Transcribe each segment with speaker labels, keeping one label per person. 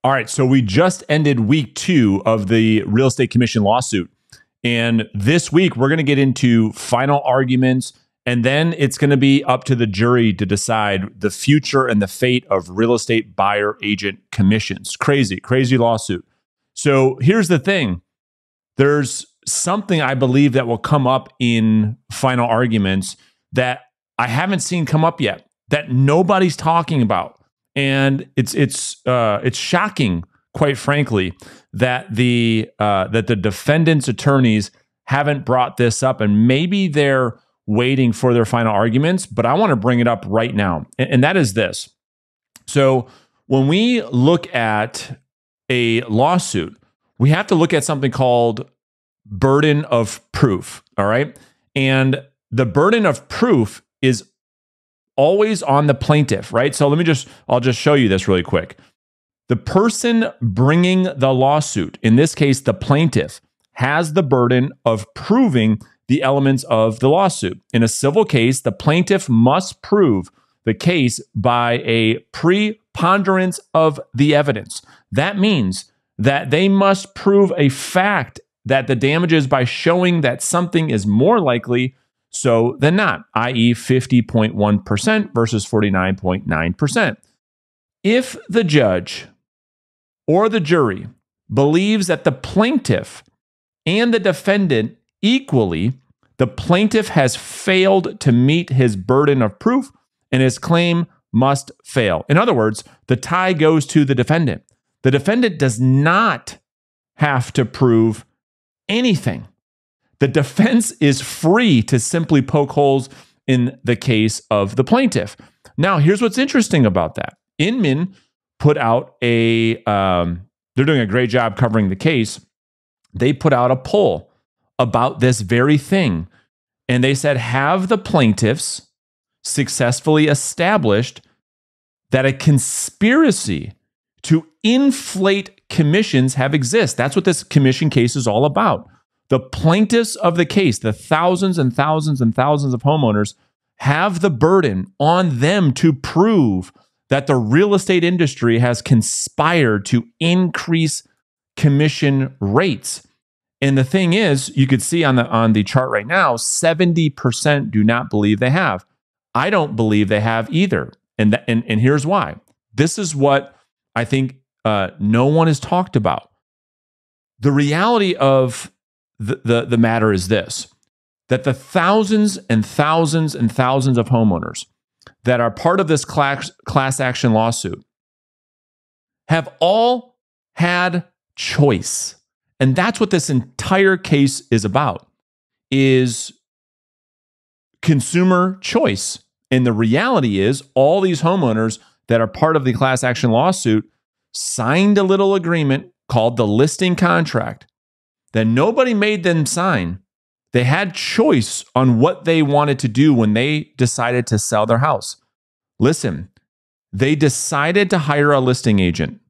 Speaker 1: All right, so we just ended week 2 of the real estate commission lawsuit. And this week, we're going to get into final arguments, and then it's going to be up to the jury to decide the future and the fate of real estate buyer agent commissions. Crazy, crazy lawsuit. So here's the thing. There's something I believe that will come up in final arguments that I haven't seen come up yet, that nobody's talking about. And it's shocking, quite frankly, that the defendant's attorneys haven't brought this up, and maybe they're waiting for their final arguments. But I want to bring it up right now, and that is this. So when we look at a lawsuit, we have to look at something called burden of proof. All right, and the burden of proof is always on the plaintiff, right? So I'll just show you this really quick. The person bringing the lawsuit, in this case, the plaintiff, has the burden of proving the elements of the lawsuit. In a civil case, the plaintiff must prove the case by a preponderance of the evidence. That means that they must prove a fact that the damages by showing that something is more likely so than not, i.e. 50.1% versus 49.9%. If the judge or the jury believes that the plaintiff and the defendant equally, the plaintiff has failed to meet his burden of proof and his claim must fail. In other words, the tie goes to the defendant. The defendant does not have to prove anything. The defense is free to simply poke holes in the case of the plaintiff. Now, here's what's interesting about that. Inman put out they're doing a great job covering the case. They put out a poll about this very thing. And they said, have the plaintiffs successfully established that a conspiracy to inflate commissions have exist? That's what this commission case is all about. The plaintiffs of the case, the thousands and thousands and thousands of homeowners, have the burden on them to prove that the real estate industry has conspired to increase commission rates. And the thing is, you could see on the chart right now, 70% do not believe they have. I don't believe they have either. And here's why. This is what I think no one has talked about. The reality of the matter is this, that the thousands and thousands and thousands of homeowners that are part of this class action lawsuit have all had choice. And that's what this entire case is about, is consumer choice. And the reality is all these homeowners that are part of the class action lawsuit signed a little agreement called the listing contract that nobody made them sign. They had choice on what they wanted to do when they decided to sell their house. Listen, they decided to hire a listing agent.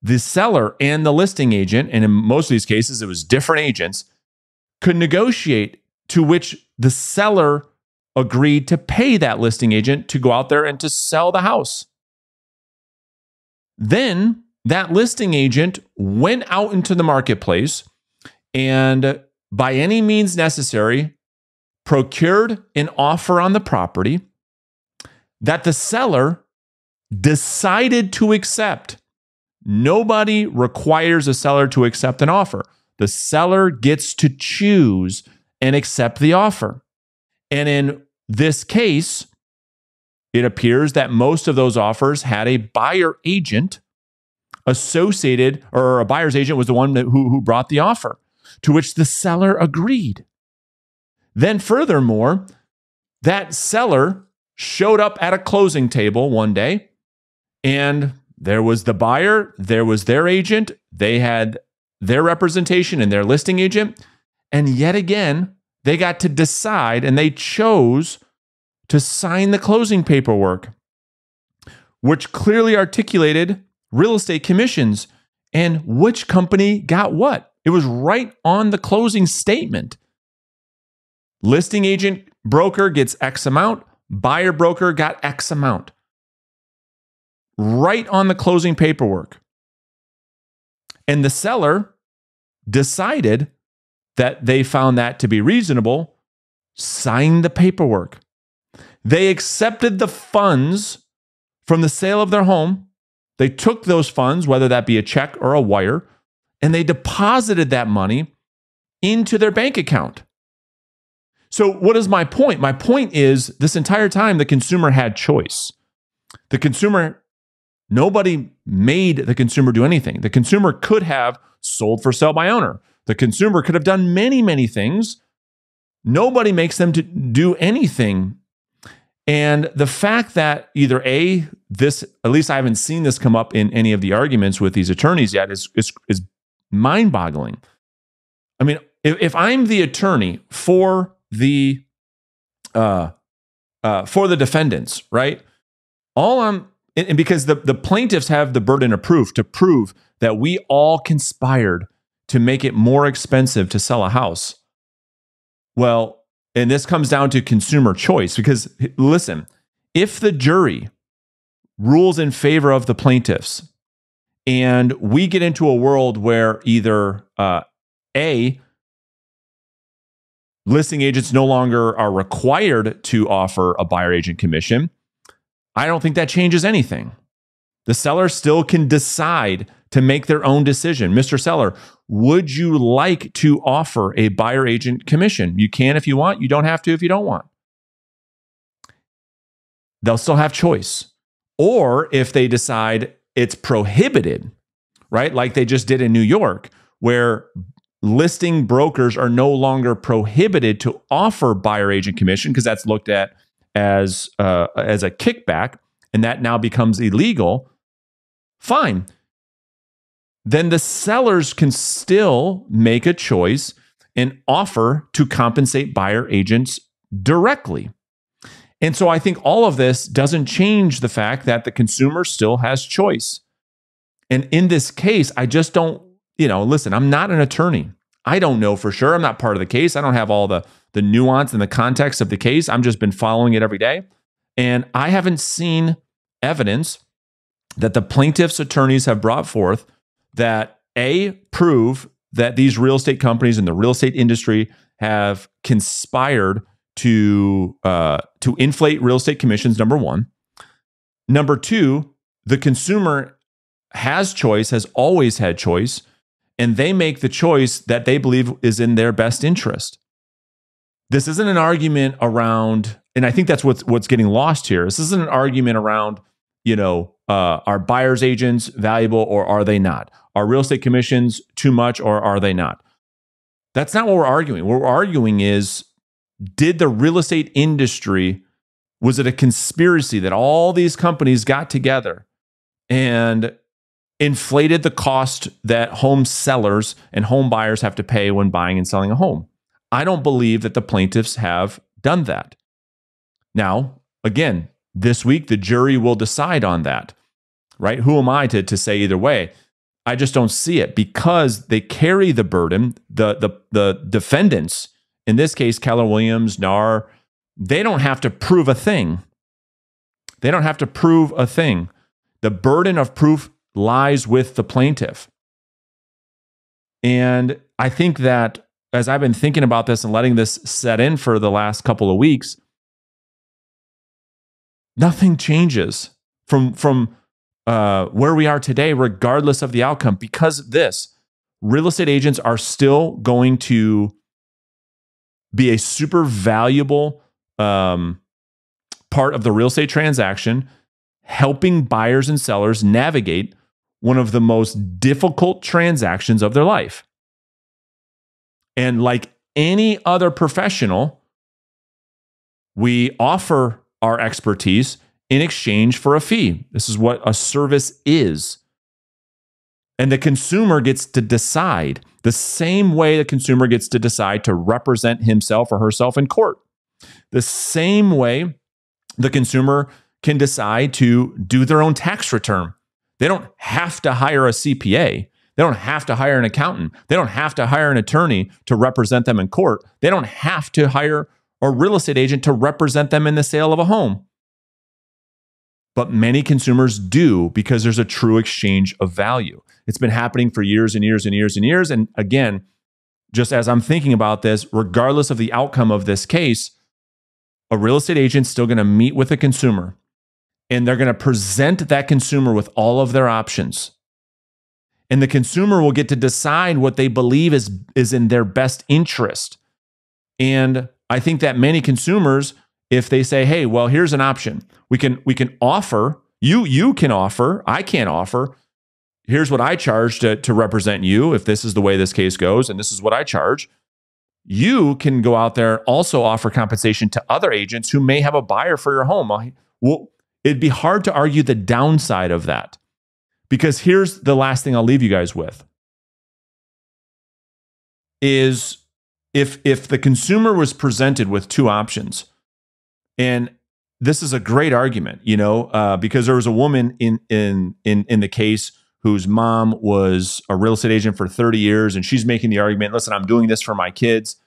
Speaker 1: The seller and the listing agent, and in most of these cases it was different agents, could negotiate, to which the seller agreed to pay that listing agent to go out there and to sell the house. Then that listing agent went out into the marketplace and, by any means necessary, procured an offer on the property that the seller decided to accept. Nobody requires a seller to accept an offer. The seller gets to choose and accept the offer. And in this case, it appears that most of those offers had a buyer agent associated, or a buyer's agent was the one who brought the offer, to which the seller agreed. Then furthermore, that seller showed up at a closing table one day, and there was the buyer, there was their agent, they had their representation and their listing agent, and yet again, they got to decide, and they chose to sign the closing paperwork, which clearly articulated real estate commissions and which company got what. It was right on the closing statement. Listing agent broker gets X amount, buyer broker got X amount. right on the closing paperwork. And the seller decided that they found that to be reasonable, signed the paperwork. They accepted the funds from the sale of their home. They took those funds, whether that be a check or a wire, and they deposited that money into their bank account. So what is my point? My point is this entire time, the consumer had choice. Nobody made the consumer do anything. The consumer could have sold for sale by owner. The consumer could have done many, many things. Nobody makes them to do anything. And the fact that either at least I haven't seen this come up in any of the arguments with these attorneys yet, is mind-boggling. I mean, if I'm the attorney for the defendants, right? And because the plaintiffs have the burden of proof to prove that we all conspired to make it more expensive to sell a house. Well, and this comes down to consumer choice, because listen, if the jury rules in favor of the plaintiffs and we get into a world where either listing agents no longer are required to offer a buyer agent commission, I don't think that changes anything. The seller still can decide to make their own decision. Mr. Seller, would you like to offer a buyer agent commission? You can if you want. You don't have to if you don't want. They'll still have choice. Or if they decide it's prohibited, right? Like they just did in New York, where listing brokers are no longer prohibited to offer buyer agent commission because that's looked at as a kickback, and that now becomes illegal. Fine. Then the sellers can still make a choice and offer to compensate buyer agents directly. And so I think all of this doesn't change the fact that the consumer still has choice. And in this case, I just don't, listen, I'm not an attorney. I don't know for sure. I'm not part of the case. I don't have all the nuance and the context of the case. I've just been following it every day. And I haven't seen evidence that the plaintiff's attorneys have brought forth that prove that these real estate companies in the real estate industry have conspired to inflate real estate commissions, number one. Number two, the consumer has choice, has always had choice, and they make the choice that they believe is in their best interest. This isn't an argument around, and I think that's what's getting lost here. This isn't an argument around, are buyer's agents valuable or are they not? Are real estate commissions too much or are they not? That's not what we're arguing. What we're arguing is, did the real estate industry, was it a conspiracy that all these companies got together and inflated the cost that home sellers and home buyers have to pay when buying and selling a home? I don't believe that the plaintiffs have done that. Now, again, this week, the jury will decide on that, right? Who am I to say either way? I just don't see it because they carry the burden. The defendants, in this case, Keller Williams, NAR, they don't have to prove a thing. They don't have to prove a thing. The burden of proof lies with the plaintiff. And I think that as I've been thinking about this and letting this set in for the last couple of weeks, nothing changes from where we are today, regardless of the outcome, because real estate agents are still going to be a super valuable part of the real estate transaction, helping buyers and sellers navigate one of the most difficult transactions of their life. And like any other professional, we offer our expertise in exchange for a fee. This is what a service is. And the consumer gets to decide the same way the consumer gets to decide to represent himself or herself in court. The same way the consumer can decide to do their own tax return. They don't have to hire a CPA. They don't have to hire an accountant. They don't have to hire an attorney to represent them in court. They don't have to hire a real estate agent to represent them in the sale of a home. but many consumers do because there's a true exchange of value. It's been happening for years and years and years and years. And again, just as I'm thinking about this, regardless of the outcome of this case, a real estate agent's still going to meet with a consumer and they're going to present that consumer with all of their options. And the consumer will get to decide what they believe is in their best interest. And I think that many consumers, if they say, hey, well, here's an option. We can offer, you can offer, I can't offer. Here's what I charge to represent you if this is the way this case goes, and this is what I charge. You can go out there, also offer compensation to other agents who may have a buyer for your home. Well, it'd be hard to argue the downside of that. Because here's the last thing I'll leave you guys with. Is if the consumer was presented with two options, and this is a great argument, because there was a woman in the case whose mom was a real estate agent for 30 years, and she's making the argument, listen, I'm doing this for my kids.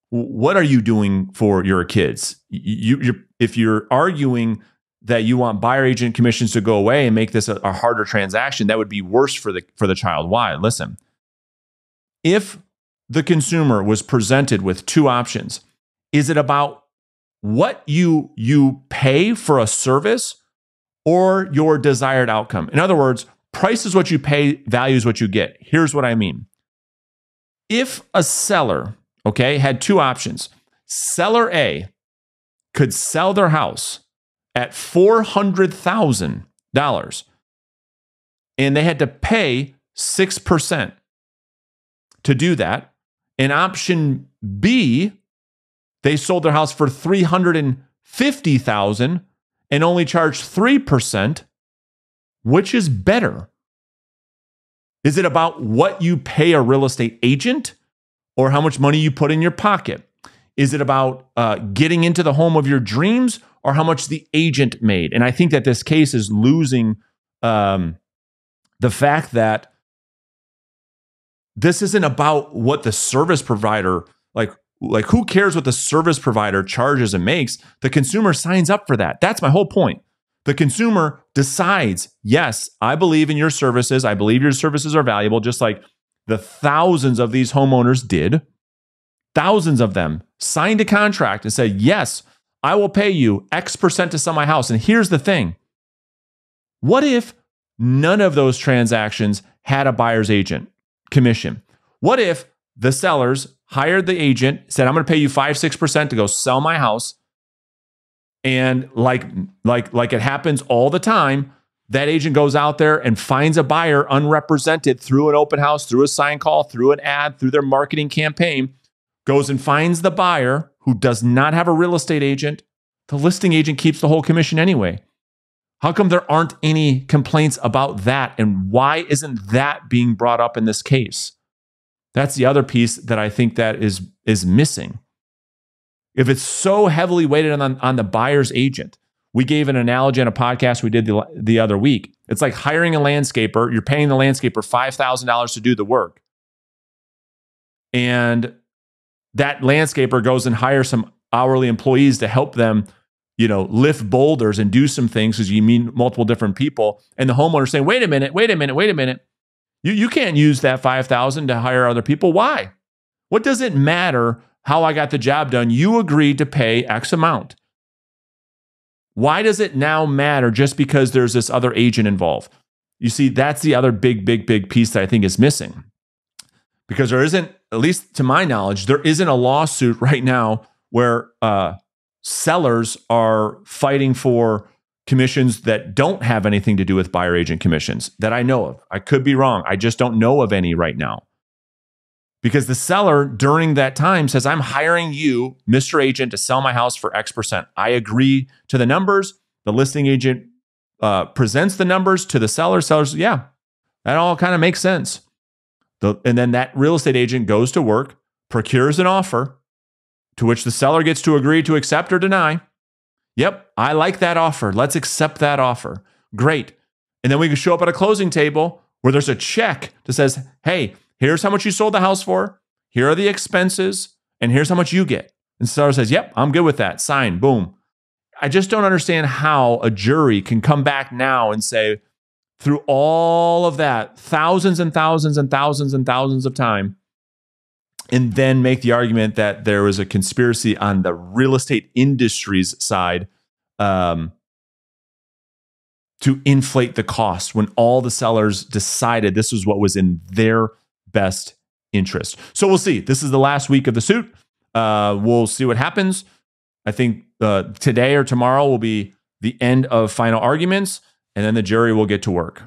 Speaker 1: What are you doing for your kids? If you're arguing that you want buyer agent commissions to go away and make this a harder transaction, that would be worse for the child. Why? Listen, if the consumer was presented with two options, is it about what you pay for a service or your desired outcome? In other words, price is what you pay, value is what you get. Here's what I mean. If a seller, had two options, seller A could sell their house at $400,000 and they had to pay 6% to do that. And option B, they sold their house for $350,000 and only charged 3%. Which is better? Is it about what you pay a real estate agent or how much money you put in your pocket? Is it about getting into the home of your dreams or how much the agent made? And I think that this case is losing the fact that this isn't about what the service provider, like who cares what the service provider charges and makes? The consumer signs up for that. That's my whole point. The consumer decides, yes, I believe in your services. I believe your services are valuable, just like the thousands of these homeowners did. Thousands of them signed a contract and said, yes, I will pay you X% to sell my house. And here's the thing. What if none of those transactions had a buyer's agent commission? What if the sellers hired the agent, said, I'm going to pay you 5-6% to go sell my house. And like it happens all the time, that agent goes out there and finds a buyer unrepresented through an open house, through a sign call, through an ad, through their marketing campaign, goes and finds the buyer who does not have a real estate agent. The listing agent keeps the whole commission anyway. How come there aren't any complaints about that? And why isn't that being brought up in this case? That's the other piece that I think that is missing. If it's so heavily weighted on the buyer's agent, we gave an analogy on a podcast we did the other week. It's like hiring a landscaper. You're paying the landscaper $5,000 to do the work. And that landscaper goes and hires some hourly employees to help them, lift boulders and do some things because you meet multiple different people. And the homeowner's saying, wait a minute. You can't use that $5,000 to hire other people. Why? What does it matter how I got the job done? You agreed to pay X amount. Why does it now matter just because there's this other agent involved? You see, that's the other big piece that I think is missing. Because there isn't, at least to my knowledge, there isn't a lawsuit right now where sellers are fighting for commissions that don't have anything to do with buyer agent commissions that I know of. I could be wrong. I just don't know of any right now. Because the seller during that time says, I'm hiring you, Mr. Agent, to sell my house for X%. I agree to the numbers. The listing agent presents the numbers to the seller. Sellers, yeah, that all kind of makes sense. And then that real estate agent goes to work, procures an offer, to which the seller gets to agree to accept or deny. Yep, I like that offer. Let's accept that offer. Great. And then we can show up at a closing table where there's a check that says, hey, here's how much you sold the house for. Here are the expenses. And here's how much you get. And the seller says, yep, I'm good with that. Sign. Boom. I just don't understand how a jury can come back now and say, through all of that, thousands and thousands and thousands and thousands of time, and then make the argument that there was a conspiracy on the real estate industry's side to inflate the cost when all the sellers decided this was what was in their best interest. So we'll see. This is the last week of the suit. We'll see what happens. I think today or tomorrow will be the end of final arguments, and then the jury will get to work.